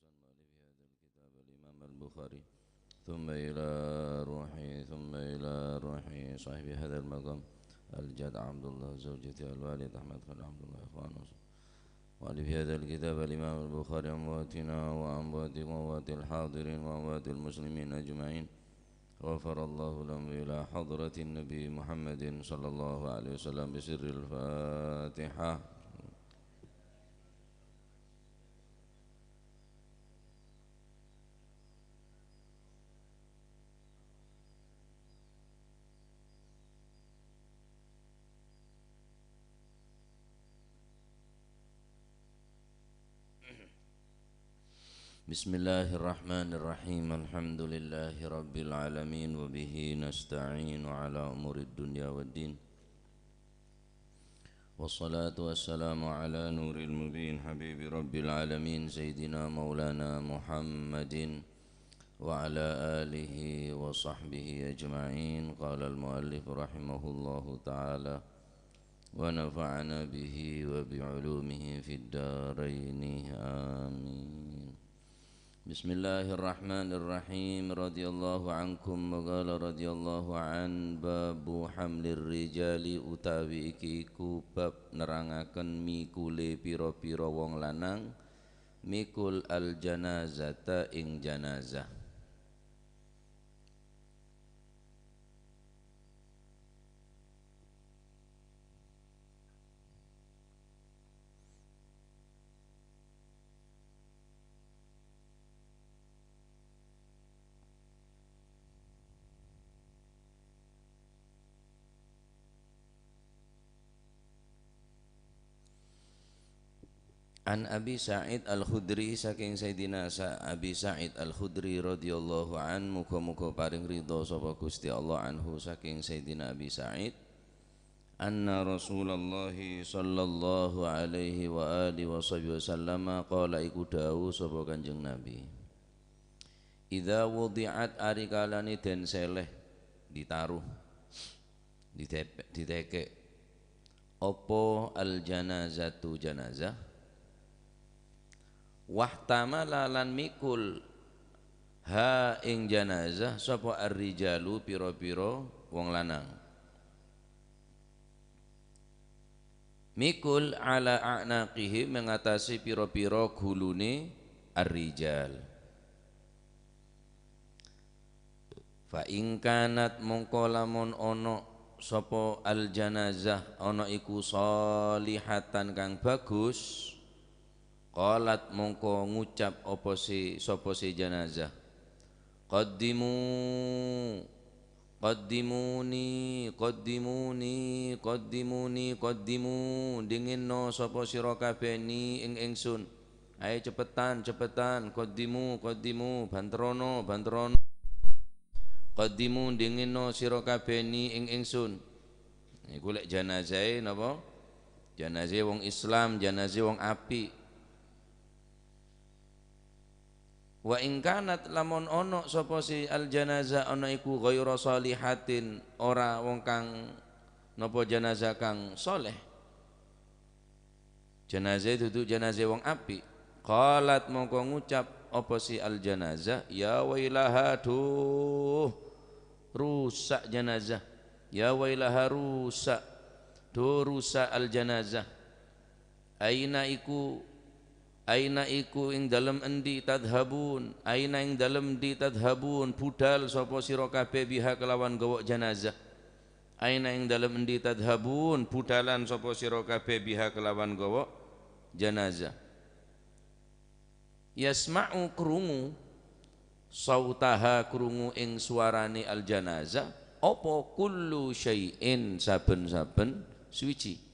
عن مؤلف هذا الكتاب الإمام البخاري ثم إلى روحي صاحب هذا المقام الجد عبد الله زوجته الوالد أحمد خالد عبد الله إخوانه مؤلف هذا الكتاب الإمام البخاري أمواتنا وأموات الحاضرين وأموات المسلمين أجمعين غفر الله لهم إلى حضرة النبي محمد صلى الله عليه وسلم بسر الفاتحة. بسم الله الرحمن الرحيم الحمد لله رب العالمين وبه نستعين على أمور الدنيا والدين والصلاة والسلام على نور المبين حبيب رب العالمين سيدنا مولانا محمد وعلى آله وصحبه أجمعين. قال المؤلف رحمه الله تعالى ونفعنا به وبعلومه في الدارين آمين. Bismillahirrahmanirrahim. Radhiyallahu ankum wa qala radhiyallahu an babu hamlir rijali utawi iki iku bab nerangaken mikule pira-pira wong lanang mikul al janazata ing janazah. An Abi Sa'id Al-Khudri saking Sayyidina Abi Sa'id Al-Khudri radhiyallahu an muga-muga paring ridha sapa Gusti Allah anhu saking Sayyidina Abi Sa'id anna Rasulullah sallallahu alaihi wa alihi wasallam qala iku dawuh sapa Kanjeng Nabi idza wudi'at ari kalane den seleh ditaruh diteke opo al janazatu janazah wahtamala lan mikul ha ing janazah sapa ar-rijalu pira-pira wong lanang mikul ala a'naqihi mengatasi pira-pira gulune ar-rijal fa ing kanat mongko lamun ana sapa al janazah ana iku sholihatan kang bagus qalat mongko ngucap apa sapa si janazah qaddimu dinginno sapa sira kabeh ni ing ingsun ayo cepetan qaddimu banterono qaddimu dinginno sira kabeh ni ing ingsun iku lek janazahe napa janazahe wong Islam janazahe wong apik. Wa ing kanat lamun ono sapa si al janazah ana iku ghairu salihatin ora wong kang napa janazah kang soleh janazah dudu janazah wong apik qalat mongko ngucap apa si al janazah ya wailaha duh rusak janazah ya wailaha rusak al janazah Aina iku ing dalem endi tadhabun aina ing dalem di tadhabun budal sapa sira kabeh biha kelawan gawa janazah aina ing dalem endi tadhabun budalan sapa sira kabeh biha kelawan gawa janazah yasma'u krungu sautaha krungu ing suarane al janazah apa kullu syai'in saben-saben suci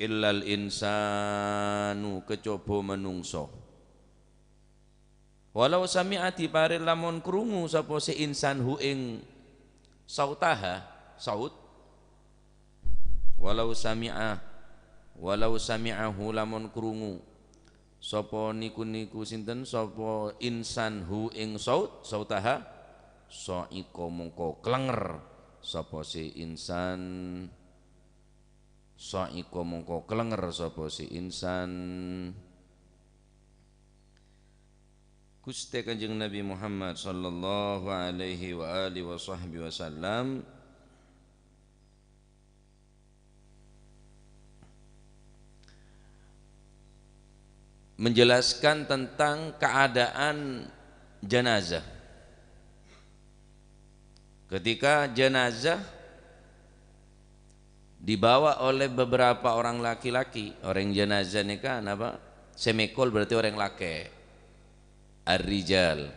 illal insanu kecoba menungso walau sami'ati pare lamun krungu sapa si insan hu ing sautaha saut walau sami'ahu lamun krungu sapa niku sinten sapa insan hu ing sautaha saika mongko klenger sapa si insan saiko mongko klenger sapa si insan Gusti Kanjeng Nabi Muhammad sallallahu alaihi wa alihi wa sahbihi wasallam menjelaskan tentang keadaan jenazah. Ketika jenazah dibawa oleh beberapa orang laki-laki, orang jenazah ini kan apa? Semekol berarti orang laki. Ar-rijal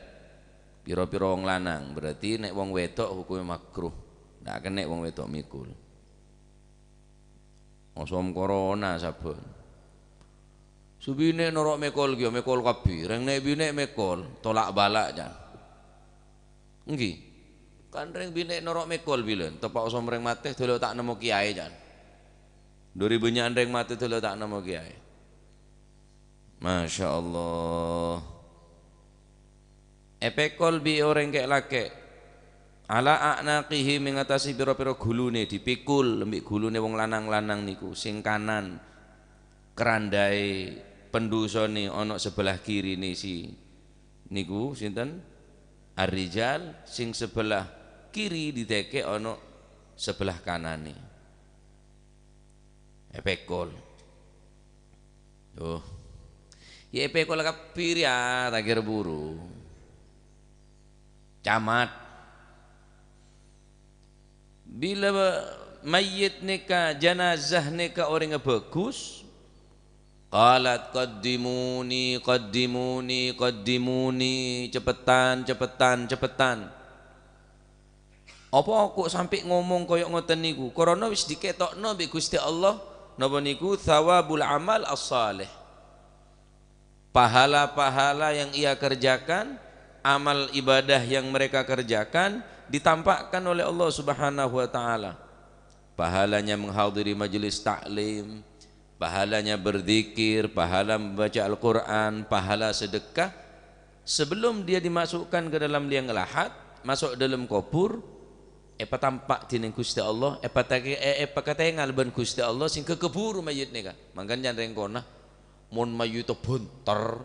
piro-piro wong lanang, berarti nek wong wedok hukumnya makruh. Ndak akan nek wong wedok mikul. Osom corona sabun. Subine norok mekol ki, mekol kabeh. Reng nek bine mekol, tolak balak jan. Nggih. Kan reng bine norok mekol bilen, tepak osom reng mate dulu tak nemu kiai jan. 2000 nyan reng mate dulu tak nemu kiai. Masya Allah. Epekol bi orang kayak laki ala a'naqihi mengatasi piro-piro gulune dipikul lembik gulune wong lanang-lanang niku sing kanan kerandai pendusone ono sebelah kiri nih si niku sinten ar-rijal, sing sebelah kiri diteke ono sebelah kanane epekol. Tuh ya epekol kapir ya tak kira buru camat. Bila mayit nika jenazah nika orang bagus, qalat qaddimuni qaddimuni qaddimuni, cepetan cepetan cepetan. Apa kok sampai ngomong koyok ngoten niku? Karena wis diketokno mbek Gusti Allah napa niku thawabul amal as-salih. Pahala-pahala yang ia kerjakan, amal ibadah yang mereka kerjakan ditampakkan oleh Allah Subhanahu wa taala. Pahalanya menghadiri majelis taklim, pahalanya berzikir, pahala membaca Al-Qur'an, pahala sedekah sebelum dia dimasukkan ke dalam liang lahat, masuk dalam kubur, apa tampak dening Gusti Allah, apa katengal ben Gusti Allah sing kekeburu mayit nika. Mangkan jan reng kona mun mayit bunter.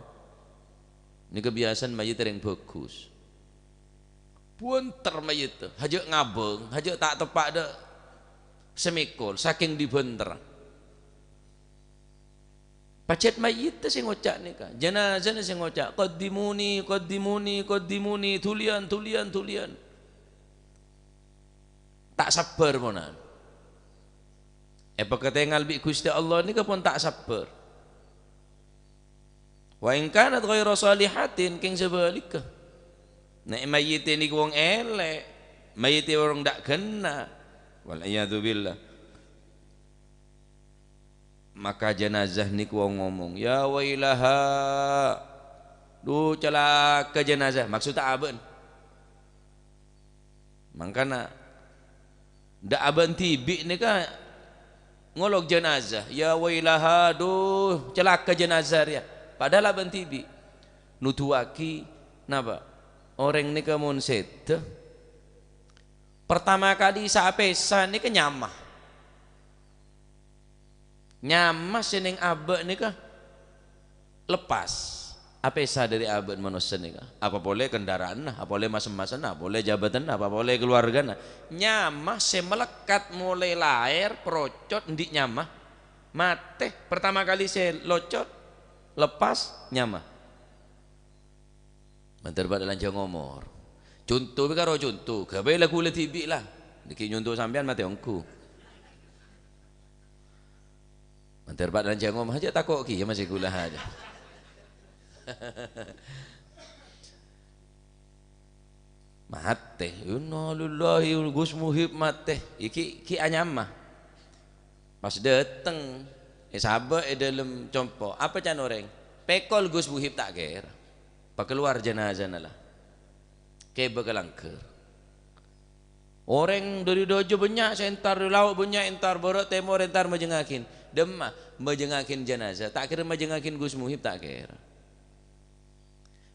Ini kebiasaan mayit yang bagus. Bunter mayit, hajak ngabeng, hajak tak tepak dah semikul, saking dibenter. Pacet mayit sing ngocak nika, jenazah sing ngocak, qaddimuni qaddimuni qaddimuni, tulian tulian tulian. Tak sabar monan. Apa ketengal bi Gusti Allah nika pun tak sabar. Wa in kanat ghairu salihatin king sebalikah. Nek mayit niku wong elek, mayit orang ndak kena. Wal iyadu billah. Maka jenazah niku wong ngomong, ya wailaha. Du celaka jenazah, maksud tak aben. Mangkana ndak aben tibi nika ngolok jenazah, ya wailaha, du celaka jenazah ya. Padahal abang tibi nutuaki napa orang ni kemun set pertama kali saapesa ni ke nyamah seneng abang ni ke lepas apesa dari abang manusia ni ke apa boleh kendaraan nah, apa boleh masam-masam nah, boleh jabatan nah, apa boleh keluarga nah, nyamah semelekat mulai lahir procot ndik nyamah mate pertama kali saya locot lepas nyamah mantar dalam ngomor contoh karo contoh gawe lagu le tibik lah niki nyontoh sampean mate ongku mantar dalam ngomor aja takok ki ya masih gula aja mate innallahi Gus Muhib mate iki anyamah pas dateng sahabat dalam compo apa can orang pekol Gus Muhib tak kira pak keluar jenazah nalah ke begalangker orang dari dojo banyak sentar lauk banyak entar borok temor entar majengakin demah majengakin jenazah tak kira majengakin Gus Muhib tak kira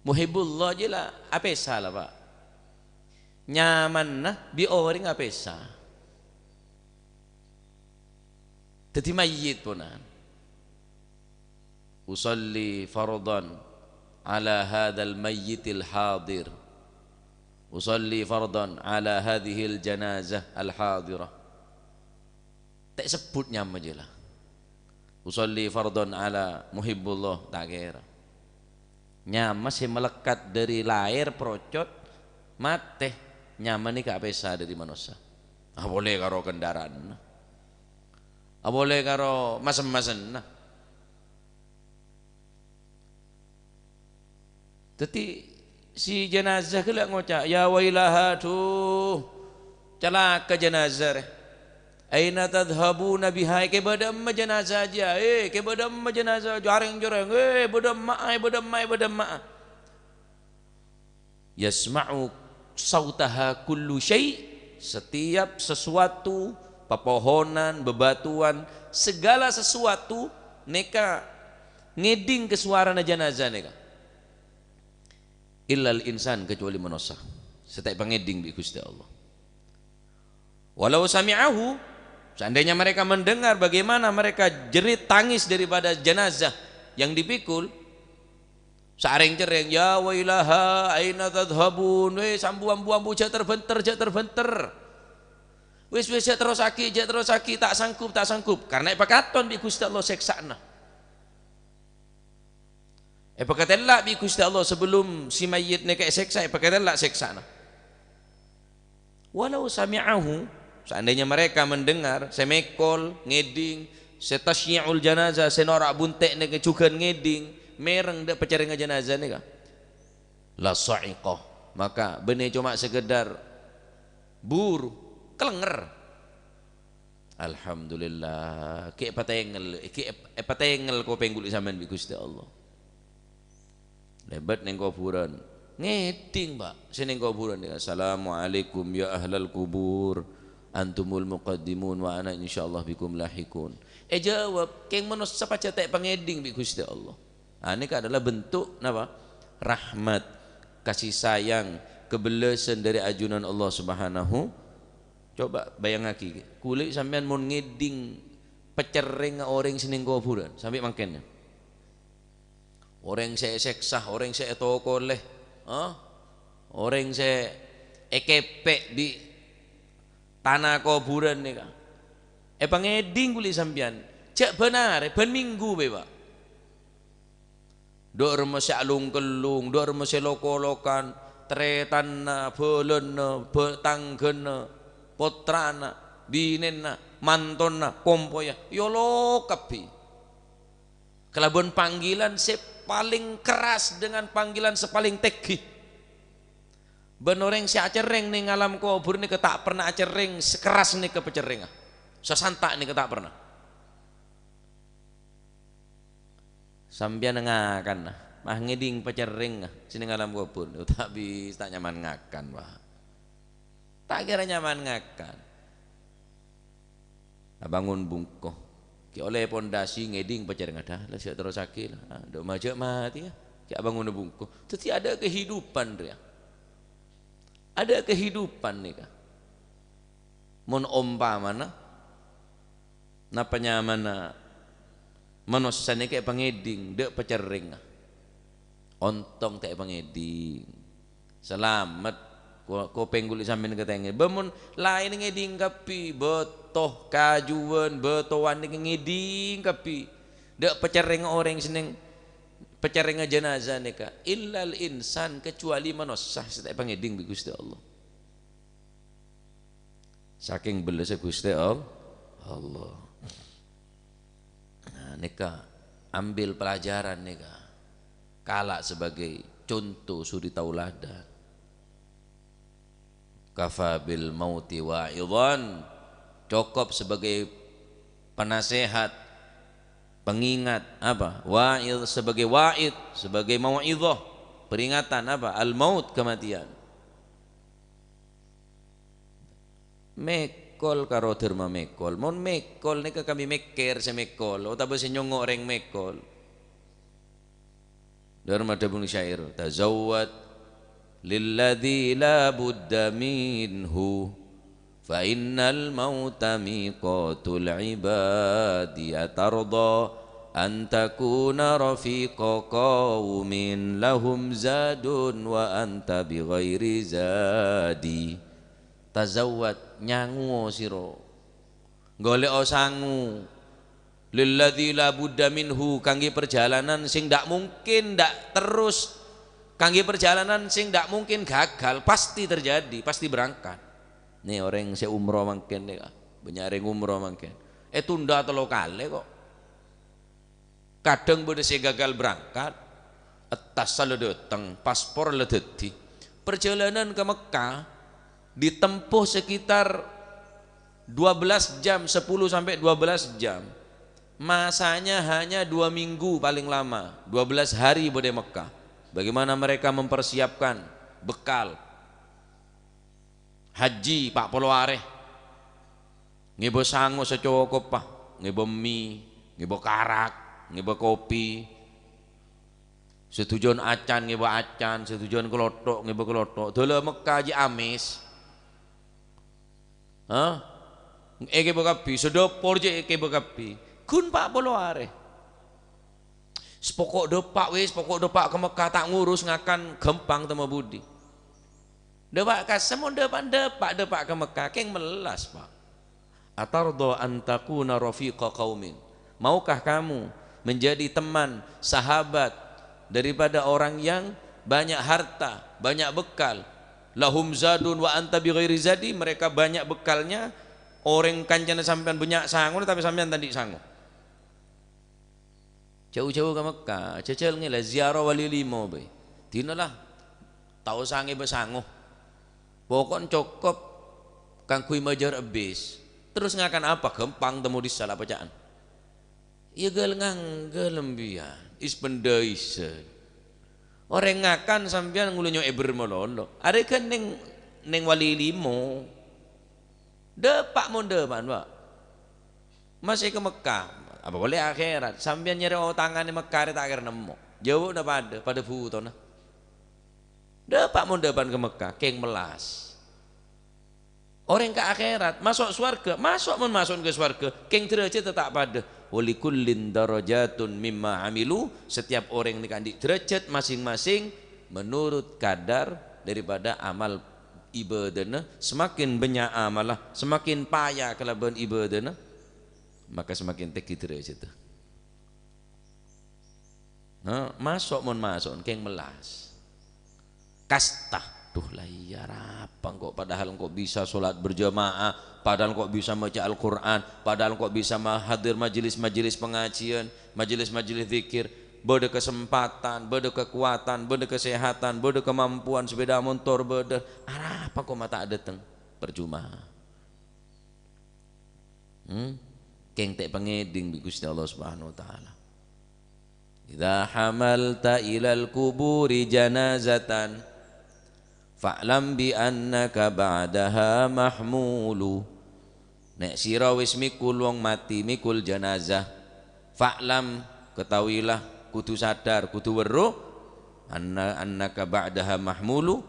Muhibullah je lah apa salah pak nyaman nah bi orang apa salah jadi mayit punan usalli fardhan ala hadzal mayyitil hadir, usalli fardan ala hadhil janazah al hadirah. Tak sebut nyam aja lah. Usalli fardan ala muhibbullah, tak kira. Nyam masih melekat dari lahir procot mate, nyaman ni ka pesa dari manusia. Boleh karo kendaraan. Boleh karo masem-masem. Tapi si jenazah kelak ngocak, ya wailaha tuh celaka jenazah. Aina tadhhabuna biha, ke badam jenazah aja, ke badam jenazah jarang-jarang, badam ma. Yasma'u sautaha kullu syai', setiap sesuatu, pepohonan, bebatuan, segala sesuatu neka ngeding ke suara jenazah neka. Illal insan, kecuali manusia. Setiap pengeding bi Gusti Allah. Walau sami'ahu, seandainya mereka mendengar bagaimana mereka jerit tangis daripada jenazah yang dipikul, sareng cereng, ya wailaha aina tadhhabun, sambu ambu jak terbenter. Wis jak terus aki, tak sanggup. Karena pakaton bi Gusti Allah seksana. Pakatelak bi Gusti Allah sebelum si mayit ni kek seksa, pakatelak seksa. Walau sami'ahu, seandainya mereka mendengar, semekol ngeding, setasyi'ul janazah, senorak buntek ni kecukan ngeding, mereng dak pecaring jenazah ni ka. La sa'iqah, maka benih cuma sekedar buru, kelenger. Alhamdulillah, kek patengel ko penggul zaman bi Gusti Allah. Lebat neng kuburan ngeding Pak, sini kuburan ya, assalamualaikum ya ahlal kubur antumul muqaddimun wa ana insyaallah bikum lahikun. Jawab keng manusia sapaca tek pangeding bi Gusti Allah. Ini adalah bentuk napa? Rahmat, kasih sayang, kebelesan dari ajunan Allah Subhanahu. Coba bayangake kulit sampean mun ngeding pecereng orang sini kuburan sampai mangkennya. Orang saya seksah, orang saya tokoleh, orang saya ekepek di tanah kuburan ni kan. Pangeding kuli sampean, cak benar, ben minggu be Pak. Dok remo alung kelung, dok remo loko-lokan, tretanna, bolonna, betanggena, potrana, binenna, mantonna, kompoya, yolo kapi. Kelabon panggilan paling keras dengan panggilan sepaling tegih. Benoreng si acereng ning alam kubur ni tak pernah acereng sekeras ni kepecereng. Sesantak ni tak pernah. Sambian ngakan mah ngeding pecereng sini alam kubur tak bisa, tak nyaman ngakan Pak. Tak kira nyaman ngakan. Bangun bungkoh ki oleh pondasi ngeding pecereng ada lah siap terus sakit lah dok majak mati ya ki bangun bungkuh. Tapi ada kehidupan dia, ada kehidupan nih kah mun umpamana napa nyamana manusia ni kayak pengeding dek pecereng ontong kayak pengeding selamat ko pengguli sampean ketenge bemun lain ngeding kapi betoh kajuan betowan ngeding kapi dak pecereng orang seneng pecereng jenazah nika illal insan, kecuali manusia setiap pengeding bi Gusti Allah. Saking belese Gusti Allah. Nah nika ambil pelajaran nika kalak sebagai contoh suri tauladan. Kafa bil mauti wa'idhan, cukup sebagai penasehat, pengingat apa? Wa'id sebagai wa'id, sebagai mau'idhah, peringatan apa? Al maut, kematian. Mekol karo derma mekol. Mon mekol nika kami meker semekol, utawa senyongok reng mekol. Derma dabung syair, tazawwad lilladzi la budda minhu fa innal mauta miqatul ibadi atarda an takuna rafiqa qaumin lahum zadun wa anta bighairi zadi. Tazawwad, nyangu sira, golek sangu lilladzi la budda minhu, kangge perjalanan sing ndak mungkin ndak terus, kangge perjalanan sing ndak mungkin gagal, pasti terjadi, pasti berangkat. Nih orang yang umroh mangken nih, banyak orang umroh mangken, tunda 3 kali kok. Kadang boleh saya gagal berangkat, atas le datang, paspor le dadi. Perjalanan ke Mekah ditempuh sekitar 12 jam, 10 sampai 12 jam. Masanya hanya 2 minggu paling lama, 12 hari boleh Mekah. Bagaimana mereka mempersiapkan bekal haji Pak Poloare, ngebo sango secukupnya, ngebo mie, ngebo karak, ngebo kopi, setujuan acan ngebo acan, setujuan kelotok ngebo kelotok. Dole Mekah aja amis, ngebo kapi, sedopor je ngebo kapi. Kun Pak Poloare, sepokok dopak wis, pokok dopak ke Mekah tak ngurus ngakan gempang temu budi. Depak kasem depak ke Mekah keng melas Pak. Atardo antakuna rafiqa qaumin, maukah kamu menjadi teman sahabat daripada orang yang banyak harta, banyak bekal, lahum zadun wa anta bighairi zadi, mereka banyak bekalnya, orang kancana sampean banyak sangu tapi sampean tadi sangu. Jauh-jauh ke Mekah, cecel ngela ziarah wali limo be. Dinalah tahu sange besangu. Pokok cukup kangkui majar abis. Terus ngakan apa? Gempang temu di salah bacaan. Iya gelngang gelembian, is pendaisa. Orang ngakan sampean ngulunyo bermelolo. Ada kan neng wali limo. Depak mon depan Pak. Masih ke Mekah. Apa boleh akhirat sampean nyari tangan di Mekah tak akhir nemu jauh dah pada foto nah dapat mau depan ke Mekah keng melas orang ke akhirat masuk surga masuk ke surga keng derajat tetap pada walikullin darajatun mimma amilu, setiap orang dikandung derajat masing-masing menurut kadar daripada amal ibadahnya. Semakin banyak amalah, semakin payah kelaban ibadahnya, maka semakin tinggi derajat itu. Masuk keng melas kasta tuh lah iya rapang kok, padahal kok bisa sholat berjamaah, padahal kok bisa baca Al-Quran, padahal kok bisa hadir majelis-majelis pengajian, majelis-majelis zikir, beda kesempatan, beda kekuatan, beda kesehatan, beda kemampuan, sepeda motor, beda apa kok mata ada teng percuma. Keng tek pengeding bi Gusti Allah Subhanahu wa taala. Idza hamalta ilal kuburi janazatan fa'lam bi annaka ba'daha mahmulu. Nek sira wis mikul wong mati, mikul jenazah, fa'lam ketahuilah, kudu sadar, kudu weruh annaka ba'daha mahmulu.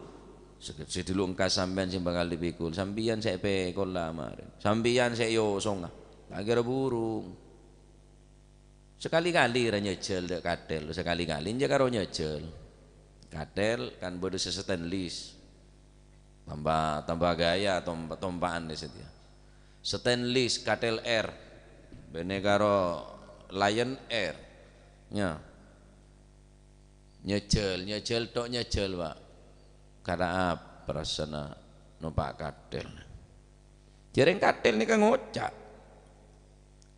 Sedulu engka sampean sing bakal dipikul, sampeyan sek pekol lamarin, sampeyan sek yo songa agar burung. Sekali-kali ra nyejel dek katel, sekali-kali nje karo nyejel. Katel kan bodo seseten list. Tambah gaya tompaan di situ. Stainless katel R bene karo Lion Air nya nyejel tok nyejel Pak karena apa rasana numpak katel jereng katel ini kan ngocak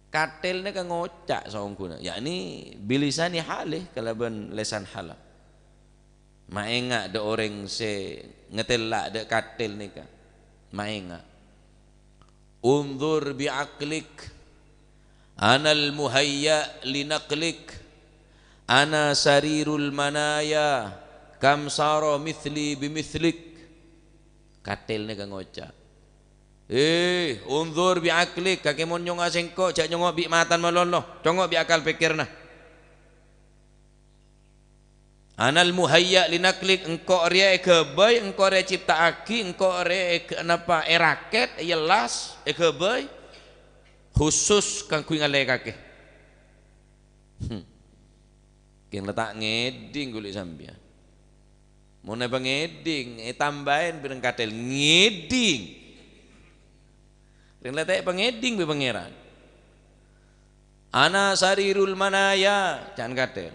katel ini kan ngocak saungkuna yakni bilisani halih kalaban lesan halal maenga de orang se ngetelak de katel ni kan maenga unzur bi'aqlik anal muhayya linaqlik ana sarirul manaya kam saro mithli bimithlik katel ni kan ngocak unzur bi'aqlik kakemon nyong asengko jak nyongok bi matan maloloh congok bi akal pikirna anal muhayya linaklik engkau ria ekebay engkau ria cipta aki engkau ria kenapa eraket yelas ekebay khusus kang kui ngalai kake King letak ngeding kulit sampean. Mau napa ngeding, tambahin pirang katel ngeding. Ring letak pengeding be pangeran. Ana sarirul manaya, jangan katel.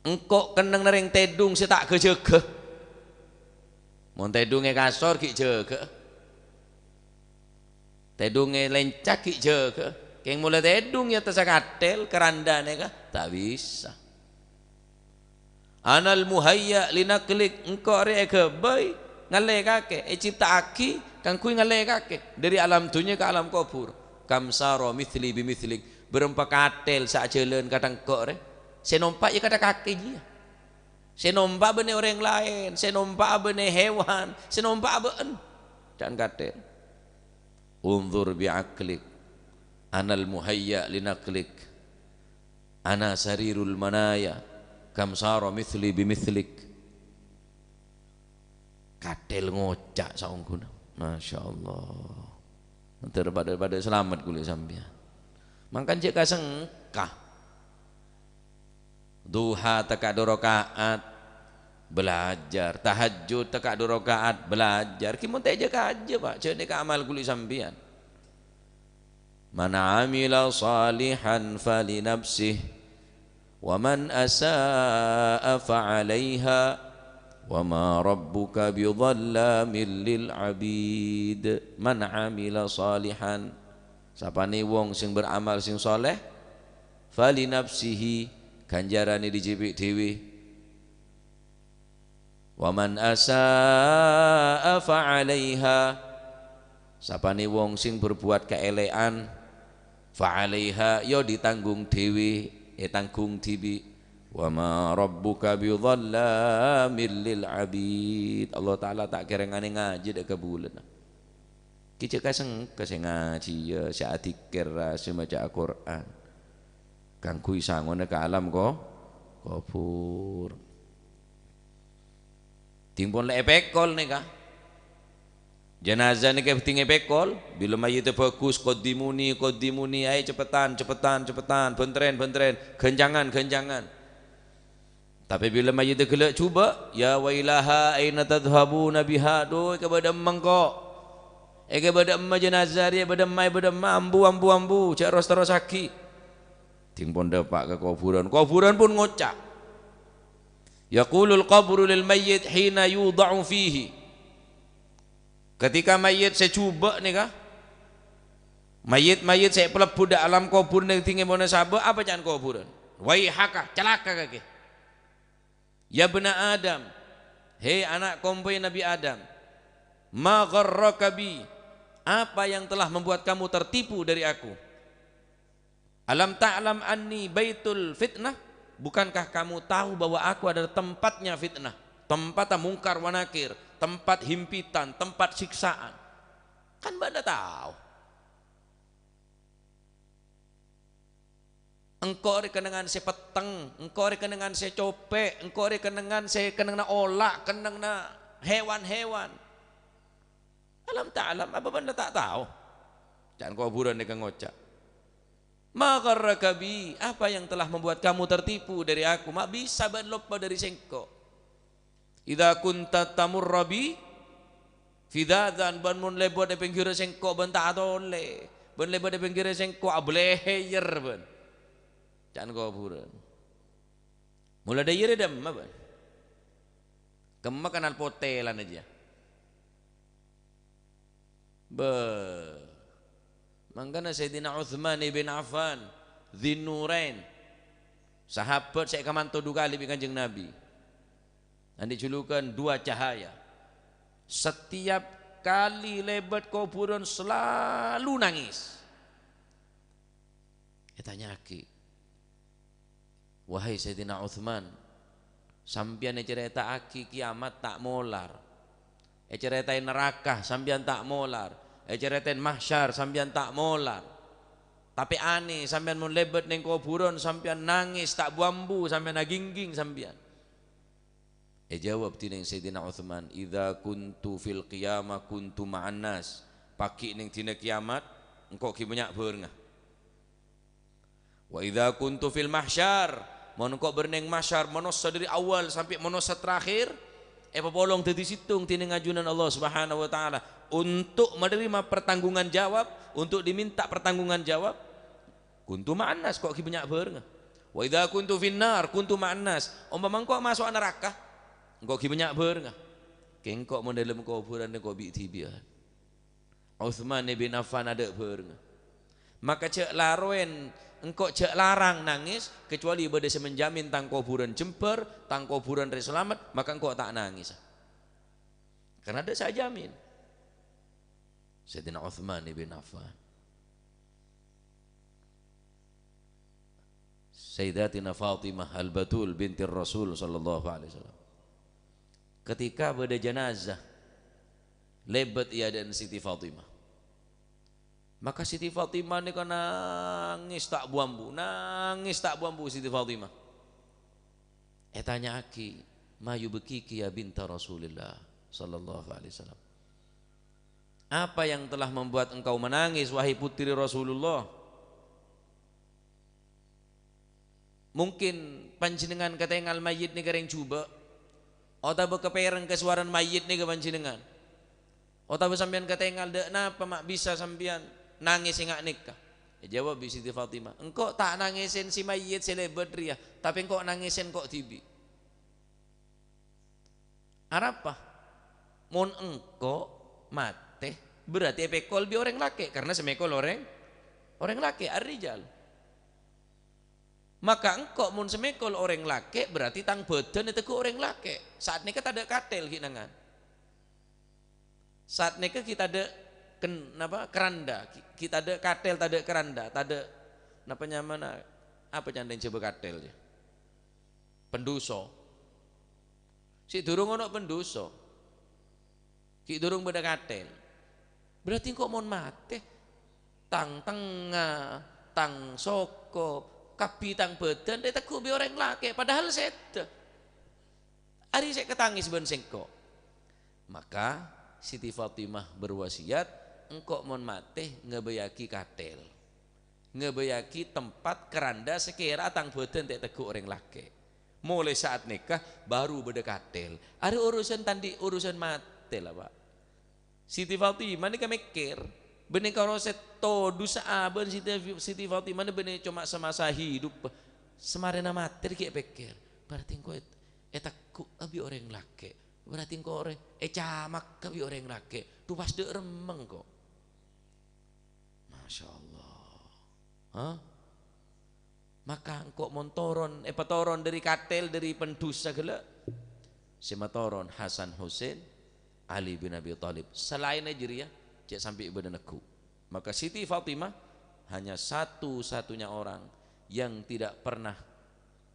Engkok keneng nering tedung si tak kejege. Mau tedungnya kasor ki jege. Tedungnya lencak ki jege. Keng mulai tedung ya tersakatel kerandane kah? Tak bisa. Anal muhayya linaklik engkau reke bayi ngale kake cipta aki kang kui ngale kake dari alam dunia ke alam kubur. Kamsaro mithli bimithlik berempat katel sak jalan kadang kok re. Senompak ya kada kake dia. Senompak bene orang lain, senompak bene hewan, senompak ben dan katel. Unzur bi'aklik anal muhayya linaklik ana sarirul manaya kam sara mithli bimithlik. Katel ngocak saungguna. Masya Allah. Daripada selamat kulit sampean. Mangkan cek kasengkah. Duha teka 2 rakaat belajar, tahajud teka 2 rakaat belajar. Ki mun teh aja Pak, cek nek amal kulit sampean. Man amila salihan falinafsih wa man asaa fa'alaiha wa ma rabbuka bidhallamin lil abid. Man amila salihan, sapane wong sing beramal sing soleh, falinafsihi ganjarane dijipik dhewe. Wa man asaa fa'alaiha, sapane wong sing berbuat keelekan, fa'alaiha yo ditanggung dhewe, tanggung dhewe. Wa ma rabbuka bidhallamin lil abid. Allah taala tak kerengane ngaji dek kebulan. Ki cek kaseng ngaji ya sak dikir se maca Al-Qur'an. Kang kui sangone ke alam ko kubur. Timpun lek pekol nika. Jenazah nika tinggi pekol, bila mayit bagus qaddimuni ayo cepetan, bentren, genjangan. Tapi bila mayit gelak cuba, ya wailaha aina tadhhabuna biha, do kepada mengko. Kepada emma jenazah dia pada mai pada ambu cak terus aki. Timpun depak ke kuburan pun ngocak. Yaqulul qabru lil mayyit hina yudha'u fihi. Ketika mayit saya coba nih kah, mayit saya pelebu di alam kubur yang tinggi mana sabah apa jangan kuburan, waihaka celaka kaki. Ya bena Adam, hei anak kompai Nabi Adam, ma gharraka bi, apa yang telah membuat kamu tertipu dari aku? Alam ta'lam anni baitul fitnah, bukankah kamu tahu bahwa aku adalah tempatnya fitnah, tempat mungkar wa nakir, tempat himpitan, tempat siksaan. Kan Anda tahu. Engkau rekenangan se peteng, engkau rekenangan se copek, engkau rekenangan se kenangna olak, kenangna hewan-hewan. Alam ta'lam, apa Anda tak tahu? Jangan kuburan dengan ngocak. Magharraka bi, apa yang telah membuat kamu tertipu dari aku? Mak bisa ban lupa dari sengko. Idza kunta tamurra bi fidadan ban mun lebo de pinggir sengko ban ta atole. Ban lebo de pinggir sengko ableher ban. Jangan kuburan. Mula dayere dem ban. Kemma kanal potelan aja. Mangkana Sayyidina Uthman ibn Affan Dzinnurain, sahabat saya kamanto 2 kali Kanjeng Nabi. Dan dijulukan 2 cahaya. Setiap kali lebat kuburan selalu nangis. Tanya aki, wahai Sayyidina Uthman, sampian cerita aki kiamat tak molar, ceritain neraka sampian tak molar, ceritain mahsyar sampean tak molar. Tapi aneh sampean mun lebet ning kuburan sampean nangis tak buambu sampean nagingging sampean. Jawab tining Sayyidina Uthman, idza kuntu fil qiyamah kuntu ma'an nas. Paki ning dina kiamat engko ki banyak beurngah. Wa idza kuntu fil mahsyar, mon kok berneng mahsyar manossa dari awal sampai manossa terakhir, popolong tadi situng tining ajunan Allah Subhanahu wa taala untuk menerima pertanggungan jawab, untuk diminta pertanggungan jawab. Kuntu ma'annas kok ki banyak beurang. Wa idza kuntu finnar kuntu ma'annas. Umpama kok masuk neraka, kok ki banyak beurang. Kengkok mun dalam kuburan kok bi tibian. Utsman bin Affan ada beurang. Maka cek laroen engkau cek larang nangis kecuali bade menjamin tang kuburan jemper, tang kuburan selamat, maka engkau tak nangis. Karena ada saya jamin. Sayyidina Utsman bin Affan. Sayyidatina Fatimah Al-Batul binti Rasul sallallahu alaihi wasallam. Ketika bade jenazah lebat ia dan Siti Fatimah. Maka Siti Fatimah ni kan nangis tak buambu Siti Fatimah. Tanya aki, mayu bekiki ya binta Rasulullah sallallahu alaihi wasallam. Apa yang telah membuat engkau menangis wahai putri Rasulullah? Mungkin panjenengan katengal mayit ni kereng cuba, atau kepereng kesuaran mayit ni ke panjenengan, atau sampean katengal dek napa mak bisa sampean nangis ingat nikah? Jawab Siti Fatimah, engkau tak nangisin si mayit selebet ria, tapi engkau nangisin kok tibi. Arapa? Mon engkau mate berarti pekol bi orang laki, karena semekol orang laki ar-rijal. Maka engkau mun semekol orang laki berarti tang badan itu orang laki. Saat nikah tak ada katel kinangan. Saat nikah kita ada keranda, kita ada katel, tak ada keranda, tak ada apa nyaman apa yang coba katel ya. Penduso. Si durung ono penduso. Ki durung beda katel. Berarti kok mon mate tang tengah, tang soko, kapi tang badan dia teku bi orang laki, padahal seda. Ari saya ketangis ben sengko. Maka Siti Fatimah berwasiat, engkau mon mate ngebayaki katel, ngebayaki tempat keranda sekira tang badan dia teku orang laki. Mulai saat nikah baru beda katel. Ada urusan tandi urusan mate lah pak. Siti Fatimah ni mikir benih kalau seto dusa aben Siti Fatimah ni benih cuma semasa hidup semarena mati kayak pikir berarti engkau takut abi orang laki, berarti engkau orang camak abi orang laki tu pas dek remeng kok. Masya Allah. Maka engkau montoron petoron dari katel dari pendusa gela sematoron Hasan Hussein Ali bin Abi Thalib selain Nigeria cek sampai ibadah neku. Maka Siti Fatimah hanya satu-satunya orang yang tidak pernah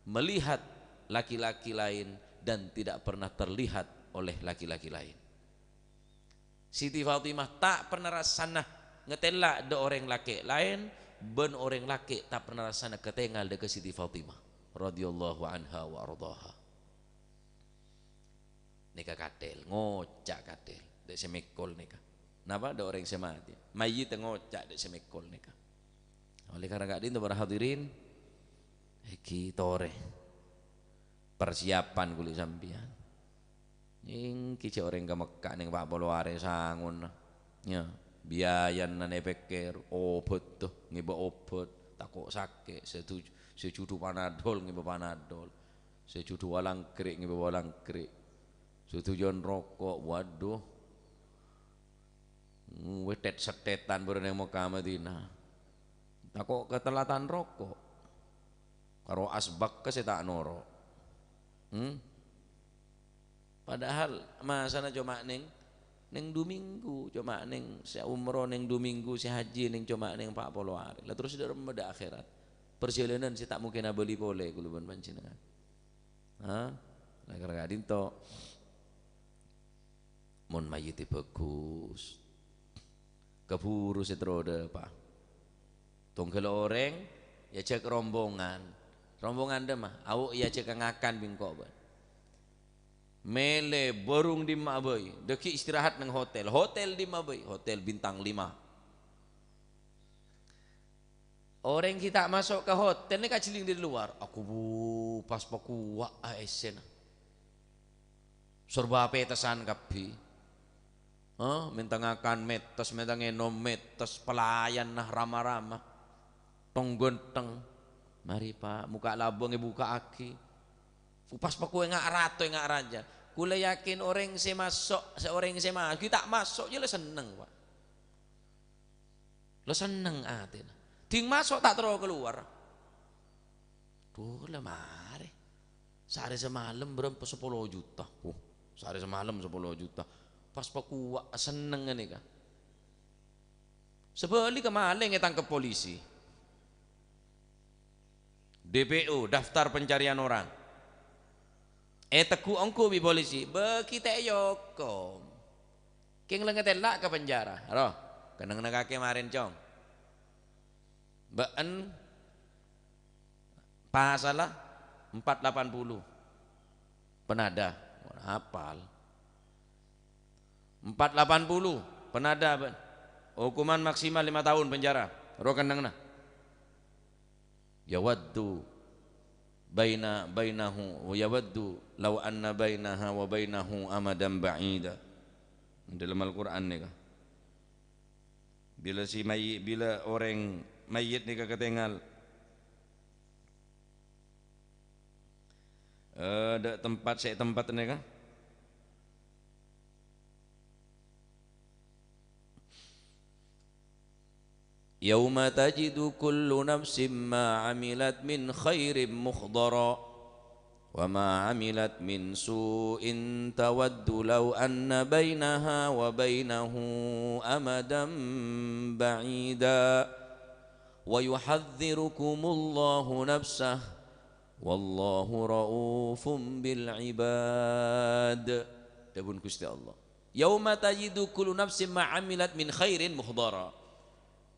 melihat laki-laki lain dan tidak pernah terlihat oleh laki-laki lain. Siti Fatimah tak pernah rasana ngetela de orang laki lain, ben orang laki tak pernah rasana ketengal de ke Siti Fatimah radhiyallahu anha wa ardaha. Nikah katel, ngocak katel, dek semekol nikah. Napa ada orang semati, mayit ngocak dek semekol nikah. Oleh karena gak dinto para hadirin, iki tore persiapan kulit sampian. Ing kice orang ke Mekah ning Pak Polware sangun, ya biayan nane pikir obat tuh ngiba obat takut sakit sejudu panadol ngiba panadol, sejudu walang krik ngiba walang krik. Tujuan rokok, waduh, wetet setetan berenang Mekah Madinah. Takut ketelatan rokok, karo asbak ke tak noro. Padahal masana cuma neng Dominggu, cuma neng si umroh neng Dominggu, si haji neng cuma neng 40 hari. Lah terus sudah pada akhirat. Perjalanan si tak mungkin abeli boleh kuluban panjenengan. Lah karena dinto. Mon mayiti bagus keburu setroda pak tongkel orang ya cek rombongan demah awak ya cek ngakan bingkok ban mele borung di mabai deki istirahat nang hotel di mabai hotel bintang 5 Orang kita masuk ke hotel ni kaciling di luar. Aku pas pakuwa ASN. Serba petesan kapi. Mentangakan metes, mentangenom metes, pelayan nah ramah-ramah. Tonggenteng. Mari Pak, muka labong buka aki. Pas pakuwa ngak rato ngak raja. Kula yakin orang yang masuk, seorang yang masuk, kita masuk je lo seneng Pak. Lo seneng atin. Ting masuk tak terus keluar. Tuh lah mari. Sehari semalam berapa 10 juta. Sehari semalam 10 juta. Pas pakuwa seneng ini kan. Sebeli kemaling tangkap polisi. DPO, daftar pencarian orang. Teku ongko bi polisi. Bekita yokom. King lengetelak ke penjara. Roh, kenang kaki kemarin cong. Been pasalah 480 penada hafal 480 penada hukuman maksimal 5 tahun penjara ro kendangna yawaddu bainahu wa yawaddu law anna bainaha wa bainahu amadan ba'ida dalam Al-Qur'an ni bila si mayit, bila orang mayit ni ketinggal ada tempat saya tempat ni kan yauma tajidu kullu nafsin ma amilat min khairin muhdara wa ma amilat min su'in tawaddu law anna bainaha wa bainahu amadan ba'ida wa yuhadhdhirukumullahu nafsah wallahu raufum bil ibad. Dabun Gusti Allah yauma tajidu kullu nafsin ma amilat min khairin muhdara.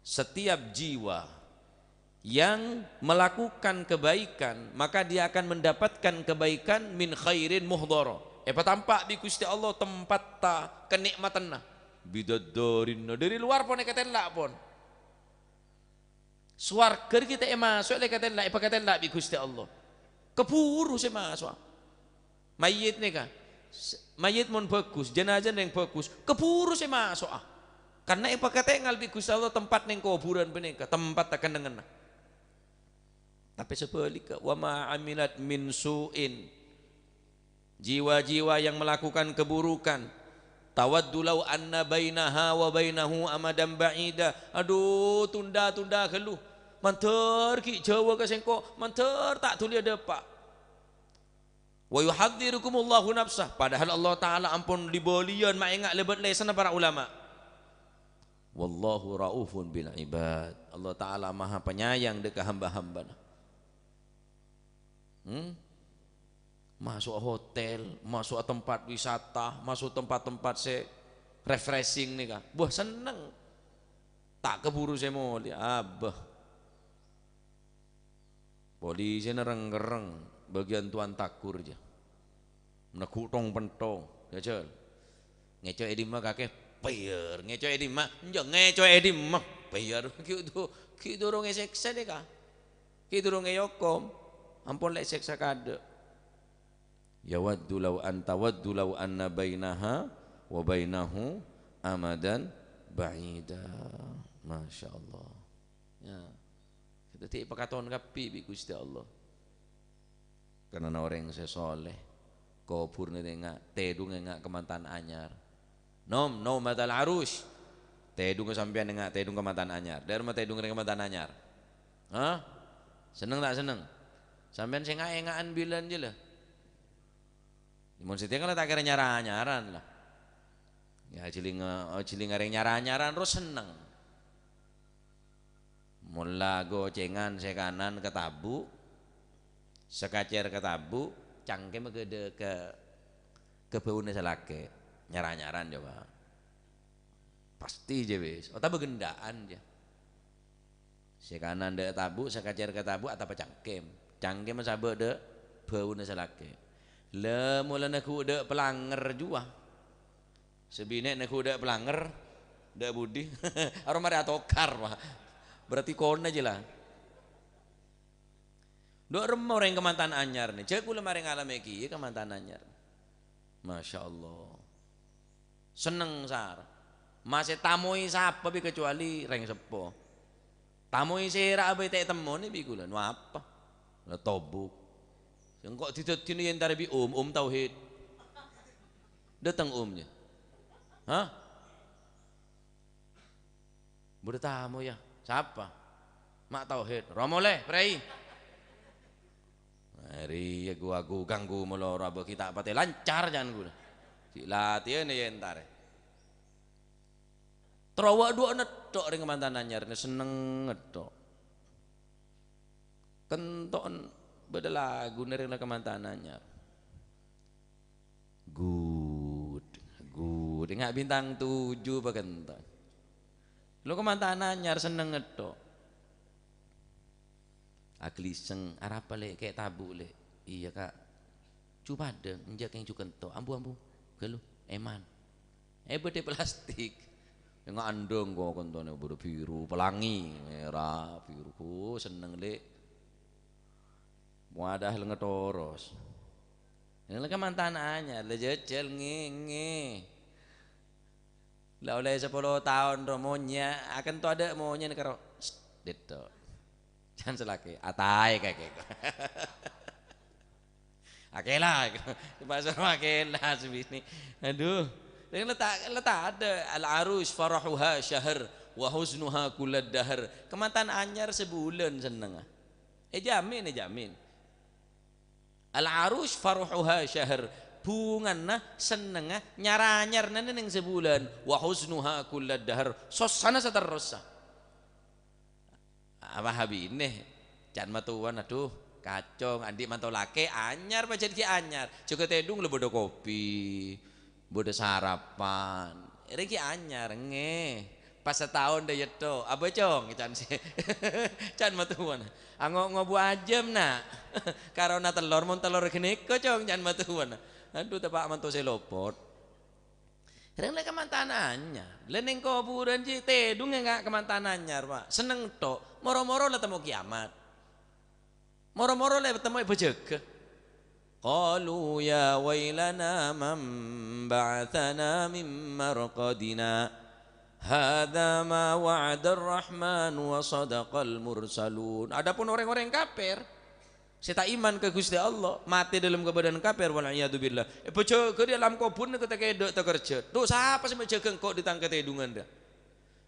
Setiap jiwa yang melakukan kebaikan maka dia akan mendapatkan kebaikan min khairin muhdara. Tampak di Gusti Allah tempat ta kenikmatan bidadarin dari luar pun katelak pon swarga kita masuk le katelak katelak di Gusti Allah keburu saya masuk mayit ni kan mayit mun bagus jenazah yang bagus keburu saya masuk karena katengal di Gusti Allah tempat ning kuburan penika tempat akan dengan tapi sebaliknya wa ma amilat min su'in jiwa-jiwa yang melakukan keburukan tawaddu law anna bainaha wa bainahu amadan ba'ida. Aduh tunda-tunda keluh manter ki Jawa ke sengko manter tak tuli ada pak wa yuhadzirukumullahu nafsah padahal Allah taala ampun dibolian mak ingat lebet lesan para ulama wallahu raufun bil ibad. Allah taala maha penyayang dekat hamba-hamba. Masuk hotel, masuk tempat wisata, masuk tempat-tempat se refreshing nih kah, buah seneng, tak keburu saya mau lihat, abah, polisi nereng-gereng, bagian tuan takur aja, nakutong pentong, jajal, ngecoy edim mah kakek, payar, ngecoy edim mah, jangan ngecoy edim mah, payar, gitu orang seksa deh kah, gitu orang yokom, ampun lek seksa kade. Yawaddu law anna bainaha wa bainahu amadan ba'ida. Masya Allah ya kita tidak pakatan kapi bi Gusti Allah karena orang yang soleh kubur ni tengah tedung ngak kemantan anyar nom matal arus tedung sampean ngak tedung kemantan anyar dari mah tedung kemantan anyar seneng tak seneng sampean sing ngaengaan bilan je lah mun sitian kalau tak kira nyaran lah ya ciling areng nyaran terus seneng mula gocengan sekanan ketabu sekacer ketabu cangkem ke baune selake nyaran coba pasti je wis ota begendaan je sekanan de tabu sekacer ketabu atau cangkem sabe de baune selake le mula nak udah pelanger jua sebine nak udah pelanger dak budi aromare atokar mah berarti kon aja lah Dok remo orang kemantan anyar nih. Cek kula mari ngalami iki kemantan anyar. Masya Allah. Seneng sar. Masih tamui sapa bi kecuali reng sepo. Tamui sira abe tek temone bi kula. Nu apa? Lah tobuk. Sing kok didadine yen tare bi tauhid. Datang umnya. Hah? Bude tamu ya. Siapa? Mak tauhid. Romoleh, prei. Mari ya gua ganggu mulu raba kita pate lancar jangan gua. Si latihan ya entar. Trawa dua netok ring mantan anyar seneng netok. Kenton beda lagu ring kemantan anyar. Good. Ingat bintang 7 bagenton. Lu kemantan anyar seneng netok. Akliseng arapa le kayak tabu le. Iya kak. Coba deng njak yang cuken to. Ambu gelu eman. Bede plastik. Yang andong kok kontone bodo biru, pelangi, merah, biru ku seneng le. Wadah ngetoros. Yang lagi mantan anyar le jecel nge. Lah oleh 10 tahun romonya akan to ada maunya karo detto. Jangan selaki, atai kayak akela, bahasa akela sebini. Aduh, letak ada al-arus farahuha syahr wa huznuha kullad dahr. Kemantan anyar sebulan seneng. Jamin. Al-arus farahuha syahr. Bunganna seneng nyaranyar neng sebulan wa huznuha kullad dahr. Sosana saterusah. Apa habine jan matuan aduh kacong andi mantau lake anyar pacar ki anyar juga tedung lu bodo kopi bodo sarapan iki anyar nge pas setahun deh yeto apa cong can sih can matuan ngobu ajem nak karena telur mon telur gini kok cong can matuan aduh tepak mantu selopot Reng lek kemantanannya, leneng kuburan ji tedung enggak kemantanannya, Pak. Seneng tok, moro-moro lah temu kiamat. Moro-moro lah temu bejeg. Qalu ya wailana man ba'athana min marqadina. Hadza ma wa'ada ar-rahman wa sadaqal mursalun. Adapun orang-orang kafir saya tak iman ke Gusti Allah, mati dalam keadaan kafir wal iyadu billah. Bojo ke dalam kubur ketika kedok tak kerja. Tuh siapa sih menjaga kok ditangkap edungan dah.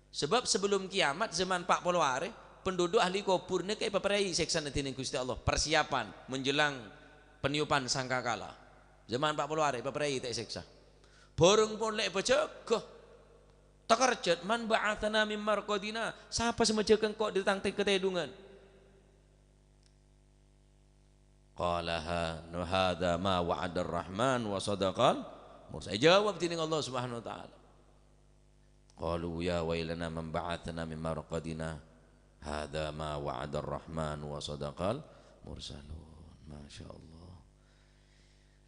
Sebab sebelum kiamat zaman 40 hari penduduk ahli kubur ni kayak paparai seksa nanti Gusti Allah. Persiapan menjelang peniupan sangkakala. Zaman 40 hari paparai tak seksa. Borong pun lek bojo tak kerja man ba'athana mim marqadina. Siapa sih menjaga kok ditangkap edungan. Qalaha hadza ma wa'ada ar-rahman wa sadaqal mursal. Jawab tining Allah Subhanahu wa taala. Qalu ya wailana man ba'athana min marqadina hadza ma wa'ada ar-rahman wa sadaqal mursalun. Masyaallah.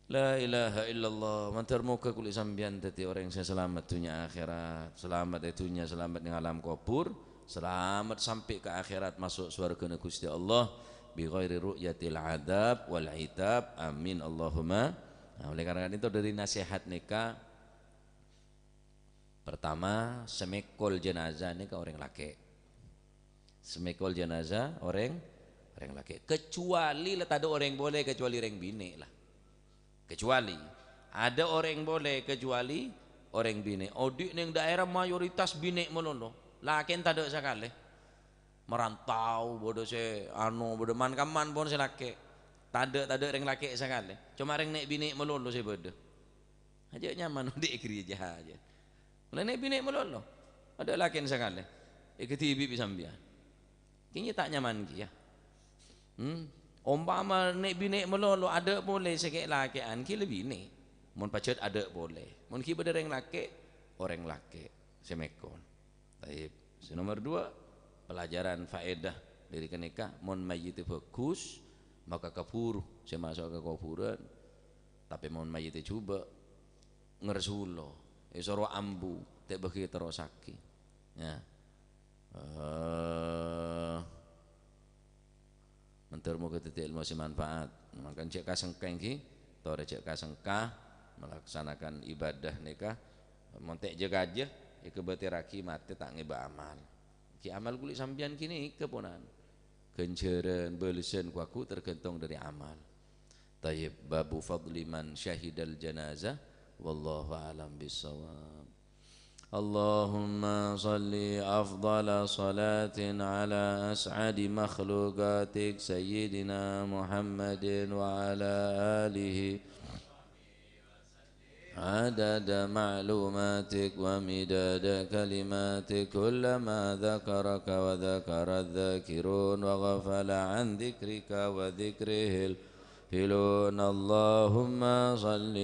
La ilaha illallah. Mantarmuka kuli sambian tadi orang yang selamat dunia akhirat, selamat dunia, selamat di alam kubur, selamat sampai ke akhirat masuk surga Gusti Allah. Bi ghairi ru'yatil adab wal itab amin Allahumma. Nah, oleh karena itu dari nasihat nikah pertama semekol jenazah nikah orang laki. Semekol jenazah orang laki. Kecuali ada orang boleh kecuali orang bini lah. Kecuali ada orang boleh kecuali orang bini. Odik ning daerah mayoritas bini melulu. Laki tak ada sekali. Merantau bodoh se bodoh man kaman pun se laki tak ada ring laki sekali cuma ring nek bini melulu se bodoh aja nyaman di gereja aja mulai nek bini melulu ada laki sekali ikutibi pisambian kini tak nyaman kia umpama nek bini melulu ada boleh sekek lakian ki lebih bini mun pacet ada boleh mun ki beda ring laki orang laki semekon taib nomor 2 pelajaran faedah dari kenikah mon mayit bagus maka kafur saya masuk ke kuburan tapi mon mayit coba ngersulo soro ambu tak bagi terosaki ya mentur muga dadi ilmu sing manfaat. Mangkan cek kasengkeng ki tore cek kasengkah melaksanakan ibadah nikah montek jaga aja ieu beteraki mate tak ngeba amal. Ki amal kulit sampean kini keponan. Kenceureun beuleuseun ku aku tergantung dari amal. Tayyib babu fadli man syahidal janazah wallahu alam bissawab. Allahumma salli afdala salatin ala as'adi makhluqatik sayyidina Muhammadin wa ala alihi عدد معلوماتك ومداد كلماتك كلما ذكرك وذكر الذاكرون وغفل عن ذكرك وذكره الغافلون اللهم صل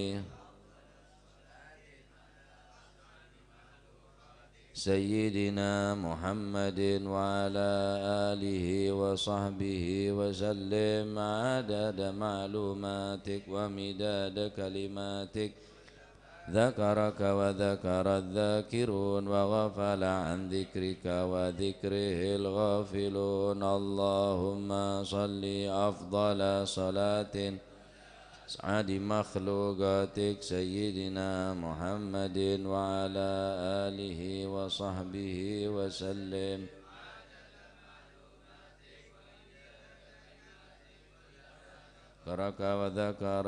سيدنا محمد وعلى آله وصحبه وسلم عدد معلوماتك ومداد كلماتك ذكرك وذكر الذاكرون وغفل عن ذكرك وذكره الغافلون اللهم صل أفضل صلاة أسعد مخلوقاتك سيدنا محمد وعلى آله وصحبه وسلم ذكرك وذكر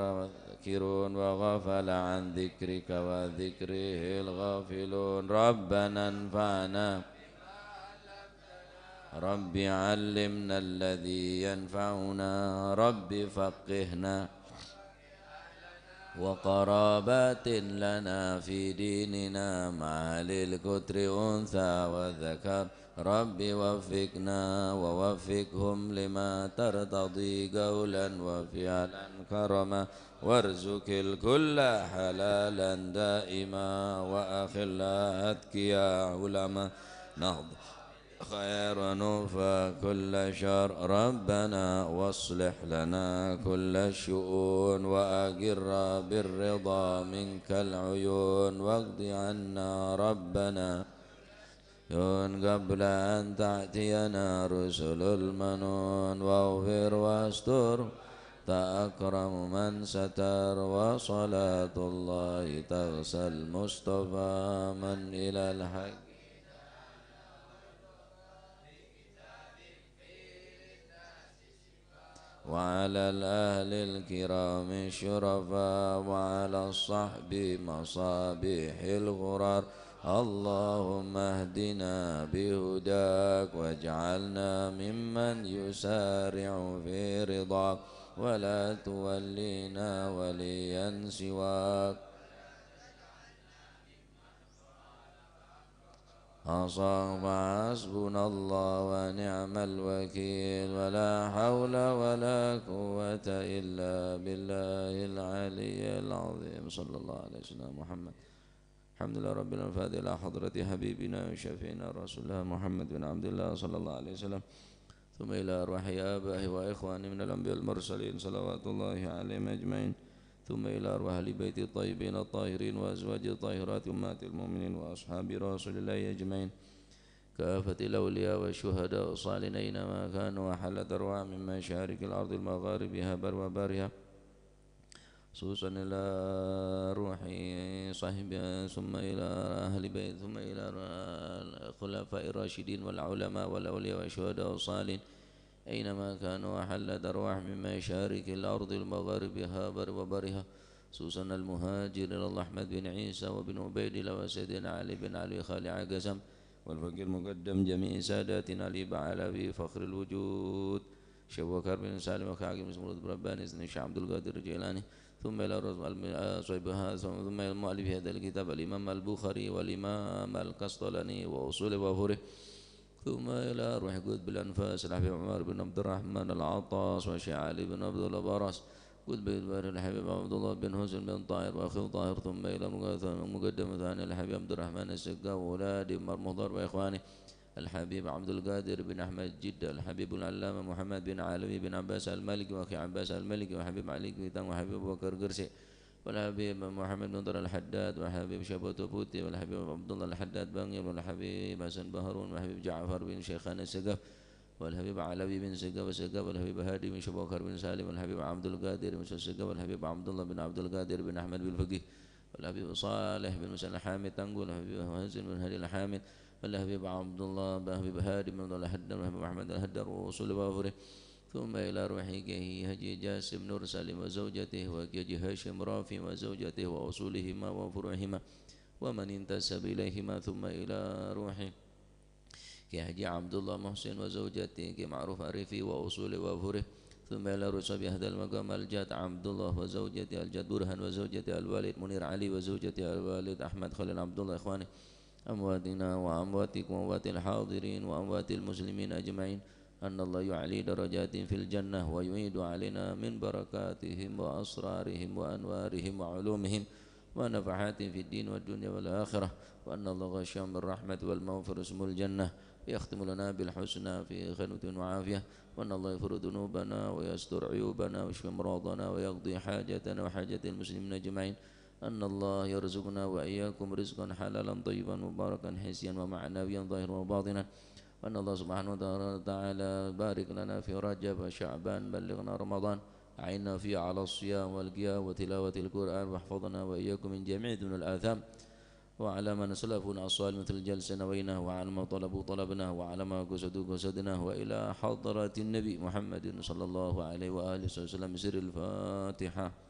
الذاكرون وغفل عن ذكرك وذكره الغافلون ربنا انفعنا رب علمنا الذي ينفعنا رب فقهنا وقرابات لنا في ديننا مع للكتر أنثى والذكر رب وفقنا ووفقهم لما ترتضي قولا وفعلا كرما وارزق الكل حلالا دائما وأخلا أتقيا علما نهض خير نوفى كل شر ربنا واصلح لنا كل الشؤون وأقر بالرضا منك العيون واقض عنا ربنا قبل أن تأتينا رسل المنون واغفر واستر تأكرم من ستر وصلاة الله تغسى المصطفى من إلى الحق وعلى الأهل الكرام الشرفاء وعلى الصحب مصابيح الغرار اللهم اهدنا بهداك واجعلنا ممن يسارع في رضاك ولا تولينا وليا سواك حسبنا الله ونعم الوكيل ولا حول ولا قوة إلا بالله العلي العظيم صلى الله عليه وسلم محمد الحمد لله رب العالمين الفاتحة إلى حضرة حبيبنا وشفينا رسول الله محمد بن عبد الله صلى الله عليه وسلم ثم إلى أرواح آبائه وإخوانه من الأنبياء المرسلين صلوات الله عليهم أجمعين ثم إلى أرواح أهل بيت الطيبين الطاهرين وأزواج الطاهرات أمهات المؤمنين وأصحاب رسول الله أجمعين كافة الأولياء والشهداء والصالحين أينما كانوا وحلت أرواح من مشارق الأرض المغاربها بر وبرها خصوصا إلى روح صاحبها ثم إلى أهل بيت ثم إلى الخلفاء الراشدين والعلماء والأولياء والشهداء والصالحين أينما كانوا وحلت أرواح من مشارق الأرض المغاربها بر وبرها خصوصا المهاجر الله أحمد بن عيسى وبن عبيد الله وسيدنا علي بن علي خالي عقسم والفقير المقدم جميع ساداتنا علي بعلوي فخر الوجود شيخ بكر بن سالم وكعقيم اسمه برباني الشيخ عبد القادر الجيلاني ثم إلى صيبها ثم إلى المؤلف هذا الكتاب الإمام البخاري والإمام القسطلاني وأصول وفره ثم إلى روح قد بالأنفاس الحبيب عمر بن عبد الرحمن العطاس وشيخ علي بن عبد الله برس قد بالبار الحبيب عبد الله بن حسن بن طاهر وأخي طاهر ثم إلى مقدم ثاني الحبيب عبد الرحمن السقا وأولاد مرمضر وإخوانه الحبيب عبد القادر بن أحمد جدة الحبيب العلامة محمد بن علوي بن عباس الملك وأخي عباس الملك وحبيب علي كويتان وحبيب بكر قرسي والحبيب محمد بن نضر الحداد والحبيب شبوت بوتي والحبيب عبد الله الحداد بانير والحبيب حسن بهرون والحبيب جعفر بن شيخان السقف والحبيب علوي بن سقا وسقا والحبيب هادي بن شبوكر بن سالم والحبيب عبد القادر بن سقا والحبيب عبد الله بن عبد القادر بن أحمد بن الفقيه والحبيب صالح بن مسلم الحامد تنقل والحبيب هازم بن هادي الحامد والحبيب عبد الله بن حبيب هادي بن الله الهدر والحبيب أحمد الهدر ووصول وافره ثم إلى روحه هجي جاسم نور سالم وزوجته وكي هاشم رافي وزوجته وأصولهما وفروعهما ومن انتسب إليهما ثم إلى روحه كحجي عبد الله محسن وزوجته كمعروف عرفي وأصوله وفره ثم إلى رسب هذا المقام الجاد عبد الله وزوجته الجاد برهان وزوجته الوالد منير علي وزوجته الوالد أحمد خليل عبد الله إخواني أمواتنا وأمواتكم وأموات الحاضرين وأموات المسلمين أجمعين أن الله يعلي درجات في الجنة ويعيد علينا من بركاتهم وأسرارهم وأنوارهم وعلومهم ونفحات في الدين والدنيا والآخرة وأن الله غشام بالرحمة والمغفرة اسم الجنة يختم لنا بالحسنى في خير وعافية وأن الله يغفر ذنوبنا ويستر عيوبنا ويشفي مرضنا ويقضي حاجتنا وحاجة المسلمين أجمعين أن الله يرزقنا وإياكم رزقا حلالا طيبا مباركا حسيا ومعنويا ظاهرا وباطنا وأن الله سبحانه وتعالى بارك لنا في رجب وشعبان بلغنا رمضان أعنا فيه على الصيام والقيام وتلاوة القرآن واحفظنا وإياكم من جميع دون الآثام وعلى من سلفنا الصالح مثل الجلسة نويناه وعلى ما طلبوا طلبناه وعلى ما قصدوا قصدناه وإلى حضرة النبي محمد صلى الله عليه وآله وسلم سر الفاتحة.